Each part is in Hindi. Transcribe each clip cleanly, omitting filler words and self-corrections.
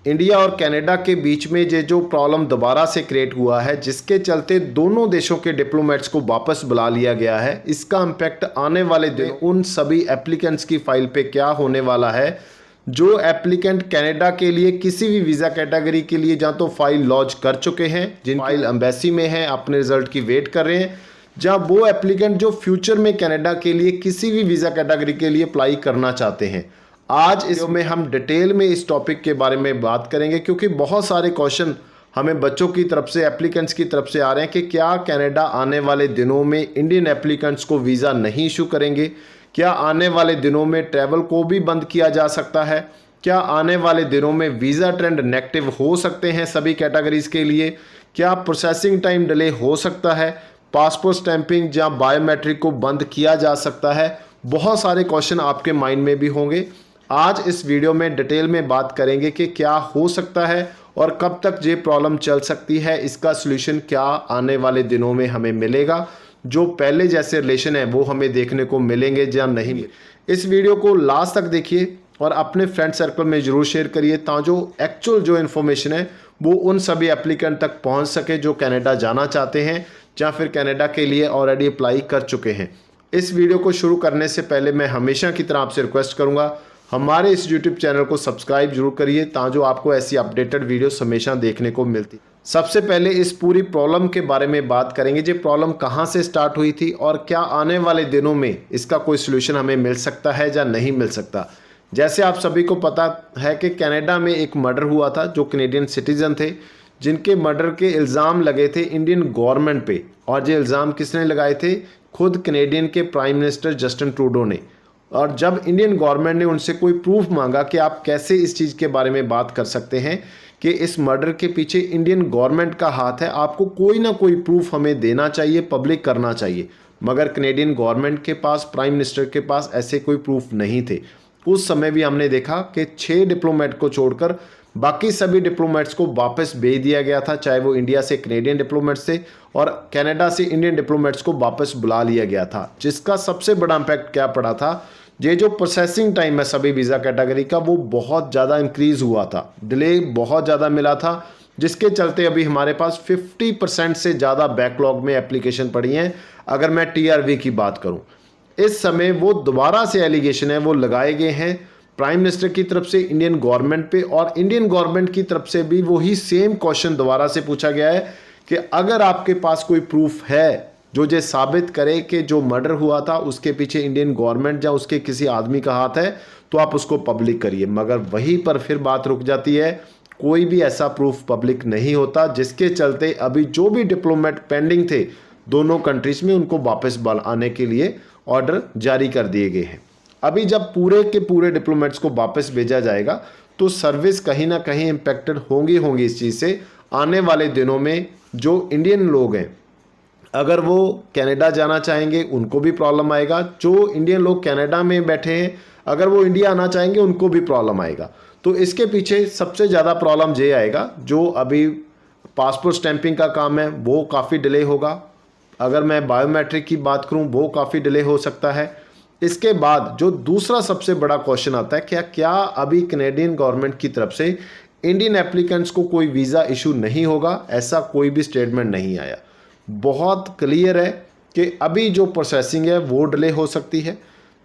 इंडिया और कनाडा के बीच में ये जो प्रॉब्लम दोबारा से क्रिएट हुआ है, जिसके चलते दोनों देशों के डिप्लोमेट्स को वापस बुला लिया गया है, इसका इम्पैक्ट आने वाले दिन उन सभी एप्लीकेंट्स की फाइल पे क्या होने वाला है जो एप्लीकेंट कनाडा के लिए किसी भी वीज़ा कैटेगरी के लिए जहाँ तो फाइल लॉन्च कर चुके हैं, जिन फाइल एम्बेसी में है, अपने रिजल्ट की वेट कर रहे हैं, जहाँ वो एप्लीकेंट जो फ्यूचर में कनाडा के लिए किसी भी वीज़ा कैटेगरी के लिए अप्लाई करना चाहते हैं। आज इसमें हम डिटेल में इस टॉपिक के बारे में बात करेंगे, क्योंकि बहुत सारे क्वेश्चन हमें बच्चों की तरफ से, एप्लीकेंट्स की तरफ से आ रहे हैं कि क्या कनाडा आने वाले दिनों में इंडियन एप्लीकेंट्स को वीज़ा नहीं इशू करेंगे, क्या आने वाले दिनों में ट्रैवल को भी बंद किया जा सकता है, क्या आने वाले दिनों में वीज़ा ट्रेंड नेगेटिव हो सकते हैं सभी कैटेगरीज के लिए, क्या प्रोसेसिंग टाइम डिले हो सकता है, पासपोर्ट स्टैंपिंग या बायोमेट्रिक को बंद किया जा सकता है। बहुत सारे क्वेश्चन आपके माइंड में भी होंगे। आज इस वीडियो में डिटेल में बात करेंगे कि क्या हो सकता है और कब तक ये प्रॉब्लम चल सकती है, इसका सॉल्यूशन क्या आने वाले दिनों में हमें मिलेगा, जो पहले जैसे रिलेशन है वो हमें देखने को मिलेंगे या नहीं। इस वीडियो को लास्ट तक देखिए और अपने फ्रेंड सर्कल में ज़रूर शेयर करिए, ताकि एक्चुअल जो इन्फॉर्मेशन है वो उन सभी एप्लीकेंट तक पहुंच सके जो कनाडा जाना चाहते हैं या फिर कनाडा के लिए ऑलरेडी अप्लाई कर चुके हैं। इस वीडियो को शुरू करने से पहले मैं हमेशा की तरह आपसे रिक्वेस्ट करूंगा, हमारे इस YouTube चैनल को सब्सक्राइब जरूर करिए, ताकि आपको ऐसी अपडेटेड वीडियोस हमेशा देखने को मिलती। सबसे पहले इस पूरी प्रॉब्लम के बारे में बात करेंगे, ये प्रॉब्लम कहाँ से स्टार्ट हुई थी और क्या आने वाले दिनों में इसका कोई सलूशन हमें मिल सकता है या नहीं मिल सकता। जैसे आप सभी को पता है कि कनाडा में एक मर्डर हुआ था, जो कनेडियन सिटीजन थे, जिनके मर्डर के इल्ज़ाम लगे थे इंडियन गवर्नमेंट पे, और ये इल्ज़ाम किसने लगाए थे? खुद कनेडियन के प्राइम मिनिस्टर जस्टिन ट्रूडो ने। और जब इंडियन गवर्नमेंट ने उनसे कोई प्रूफ मांगा कि आप कैसे इस चीज़ के बारे में बात कर सकते हैं कि इस मर्डर के पीछे इंडियन गवर्नमेंट का हाथ है, आपको कोई ना कोई प्रूफ हमें देना चाहिए, पब्लिक करना चाहिए। मगर कनेडियन गवर्नमेंट के पास, प्राइम मिनिस्टर के पास ऐसे कोई प्रूफ नहीं थे। उस समय भी हमने देखा कि 6 डिप्लोमेट को छोड़कर बाकी सभी डिप्लोमेट्स को वापस भेज दिया गया था, चाहे वो इंडिया से कनेडियन डिप्लोमेट्स थे और कनाडा से इंडियन डिप्लोमेट्स को वापस बुला लिया गया था। जिसका सबसे बड़ा इम्पैक्ट क्या पड़ा था, ये जो प्रोसेसिंग टाइम है सभी वीज़ा कैटेगरी का, वो बहुत ज़्यादा इंक्रीज़ हुआ था, डिले बहुत ज़्यादा मिला था, जिसके चलते अभी हमारे पास 50% से ज़्यादा बैकलॉग में एप्लीकेशन पड़ी हैं। अगर मैं TRV की बात करूँ, इस समय वो दोबारा से एलिगेशन है वो लगाए गए हैं प्राइम मिनिस्टर की तरफ से इंडियन गवर्नमेंट पे, और इंडियन गवर्नमेंट की तरफ से भी वही सेम क्वेश्चन दोबारा से पूछा गया है कि अगर आपके पास कोई प्रूफ है जो ये साबित करे कि जो मर्डर हुआ था उसके पीछे इंडियन गवर्नमेंट या उसके किसी आदमी का हाथ है, तो आप उसको पब्लिक करिए। मगर वहीं पर फिर बात रुक जाती है, कोई भी ऐसा प्रूफ पब्लिक नहीं होता, जिसके चलते अभी जो भी डिप्लोमेट पेंडिंग थे दोनों कंट्रीज में, उनको वापस आने के लिए ऑर्डर जारी कर दिए गए हैं। अभी जब पूरे के पूरे डिप्लोमेट्स को वापस भेजा जाएगा तो सर्विस कहीं ना कहीं इम्पेक्टेड होंगी इस चीज़ से। आने वाले दिनों में जो इंडियन लोग हैं, अगर वो कनाडा जाना चाहेंगे उनको भी प्रॉब्लम आएगा, जो इंडियन लोग कनाडा में बैठे हैं अगर वो इंडिया आना चाहेंगे उनको भी प्रॉब्लम आएगा। तो इसके पीछे सबसे ज़्यादा प्रॉब्लम ये आएगा, जो अभी पासपोर्ट स्टैंपिंग का काम है वो काफ़ी डिले होगा। अगर मैं बायोमेट्रिक की बात करूं वो काफ़ी डिले हो सकता है। इसके बाद जो दूसरा सबसे बड़ा क्वेश्चन आता है, क्या अभी कनेडियन गवर्नमेंट की तरफ से इंडियन एप्लीकेंट्स को कोई वीज़ा इशू नहीं होगा? ऐसा कोई भी स्टेटमेंट नहीं आया। बहुत क्लियर है कि अभी जो प्रोसेसिंग है वो डिले हो सकती है,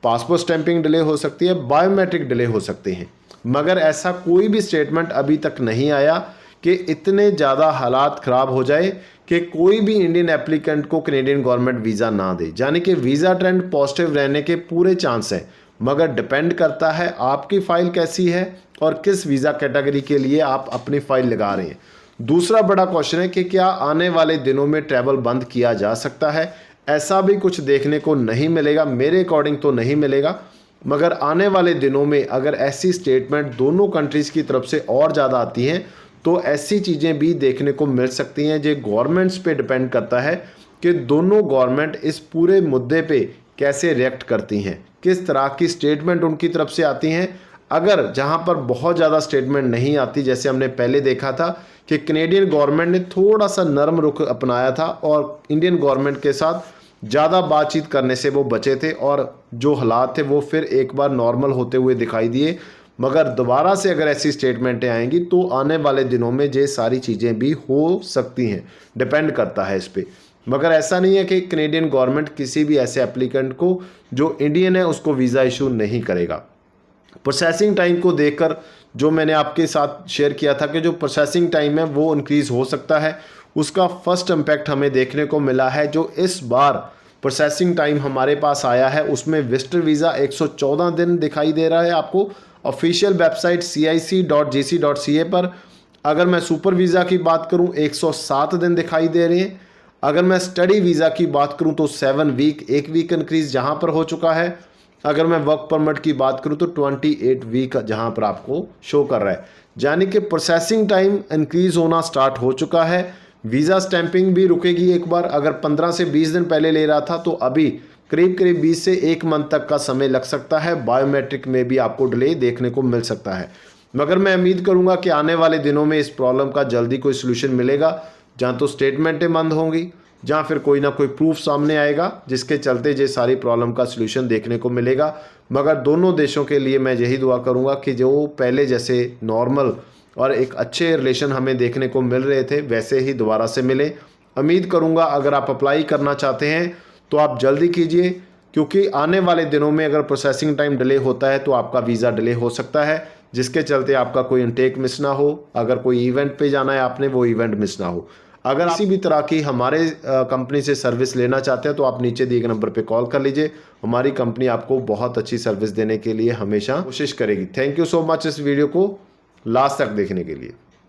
पासपोर्ट स्टैंपिंग डिले हो सकती है, बायोमेट्रिक डिले हो सकते हैं, मगर ऐसा कोई भी स्टेटमेंट अभी तक नहीं आया कि इतने ज़्यादा हालात ख़राब हो जाए कि कोई भी इंडियन एप्लीकेंट को कनेडियन गवर्नमेंट वीज़ा ना दे। यानी कि वीज़ा ट्रेंड पॉजिटिव रहने के पूरे चांस हैं, मगर डिपेंड करता है आपकी फ़ाइल कैसी है और किस वीज़ा कैटेगरी के लिए आप अपनी फ़ाइल लगा रहे हैं। दूसरा बड़ा क्वेश्चन है कि क्या आने वाले दिनों में ट्रैवल बंद किया जा सकता है? ऐसा भी कुछ देखने को नहीं मिलेगा, मेरे अकॉर्डिंग तो नहीं मिलेगा। मगर आने वाले दिनों में अगर ऐसी स्टेटमेंट दोनों कंट्रीज़ की तरफ से और ज़्यादा आती हैं तो ऐसी चीज़ें भी देखने को मिल सकती हैं। जो गवर्नमेंट्स पे डिपेंड करता है कि दोनों गवर्नमेंट इस पूरे मुद्दे पे कैसे रिएक्ट करती हैं, किस तरह की स्टेटमेंट उनकी तरफ से आती हैं। अगर जहां पर बहुत ज़्यादा स्टेटमेंट नहीं आती, जैसे हमने पहले देखा था कि कनेडियन गवर्नमेंट ने थोड़ा सा नरम रुख अपनाया था और इंडियन गवर्नमेंट के साथ ज़्यादा बातचीत करने से वो बचे थे, और जो हालात थे वो फिर एक बार नॉर्मल होते हुए दिखाई दिए। मगर दोबारा से अगर ऐसी स्टेटमेंटें आएंगी तो आने वाले दिनों में ये सारी चीज़ें भी हो सकती हैं, डिपेंड करता है इस पर। मगर ऐसा नहीं है कि कनेडियन गवर्नमेंट किसी भी ऐसे एप्लीकेंट को जो इंडियन है उसको वीज़ा इशू नहीं करेगा। प्रोसेसिंग टाइम को देखकर जो मैंने आपके साथ शेयर किया था कि जो प्रोसेसिंग टाइम है वो इंक्रीज़ हो सकता है, उसका फर्स्ट इम्पैक्ट हमें देखने को मिला है। जो इस बार प्रोसेसिंग टाइम हमारे पास आया है उसमें विजिटर वीज़ा 114 दिन दिखाई दे रहा है आपको ऑफिशियल वेबसाइट cic.gc.ca पर। अगर मैं सुपर वीज़ा की बात करूं 107 दिन दिखाई दे रहे हैं। अगर मैं स्टडी वीज़ा की बात करूं तो 7 वीक, 1 वीक इंक्रीज जहां पर हो चुका है। अगर मैं वर्क परमिट की बात करूं तो 28 वीक जहां पर आपको शो कर रहा है, यानी कि प्रोसेसिंग टाइम इंक्रीज होना स्टार्ट हो चुका है। वीज़ा स्टैंपिंग भी रुकेगी एक बार, अगर 15 से 20 दिन पहले ले रहा था तो अभी करीब करीब 20 से 1 मंथ तक का समय लग सकता है। बायोमेट्रिक में भी आपको डिले देखने को मिल सकता है। मगर मैं उम्मीद करूंगा कि आने वाले दिनों में इस प्रॉब्लम का जल्दी कोई सोल्यूशन मिलेगा, जहाँ तो स्टेटमेंटें बंद होंगी, जहाँ फिर कोई ना कोई प्रूफ सामने आएगा जिसके चलते ये सारी प्रॉब्लम का सोल्यूशन देखने को मिलेगा। मगर दोनों देशों के लिए मैं यही दुआ करूँगा कि जो पहले जैसे नॉर्मल और एक अच्छे रिलेशन हमें देखने को मिल रहे थे वैसे ही दोबारा से मिले। उम्मीद करूँगा अगर आप अप्लाई करना चाहते हैं तो आप जल्दी कीजिए, क्योंकि आने वाले दिनों में अगर प्रोसेसिंग टाइम डिले होता है तो आपका वीज़ा डिले हो सकता है, जिसके चलते आपका कोई इनटेक मिस ना हो। अगर कोई इवेंट पे जाना है आपने, वो इवेंट मिस ना हो। अगर किसी भी तरह की हमारे कंपनी से सर्विस लेना चाहते हैं तो आप नीचे दिए गए नंबर पे कॉल कर लीजिए। हमारी कंपनी आपको बहुत अच्छी सर्विस देने के लिए हमेशा कोशिश करेगी। थैंक यू सो मच इस वीडियो को लास्ट तक देखने के लिए।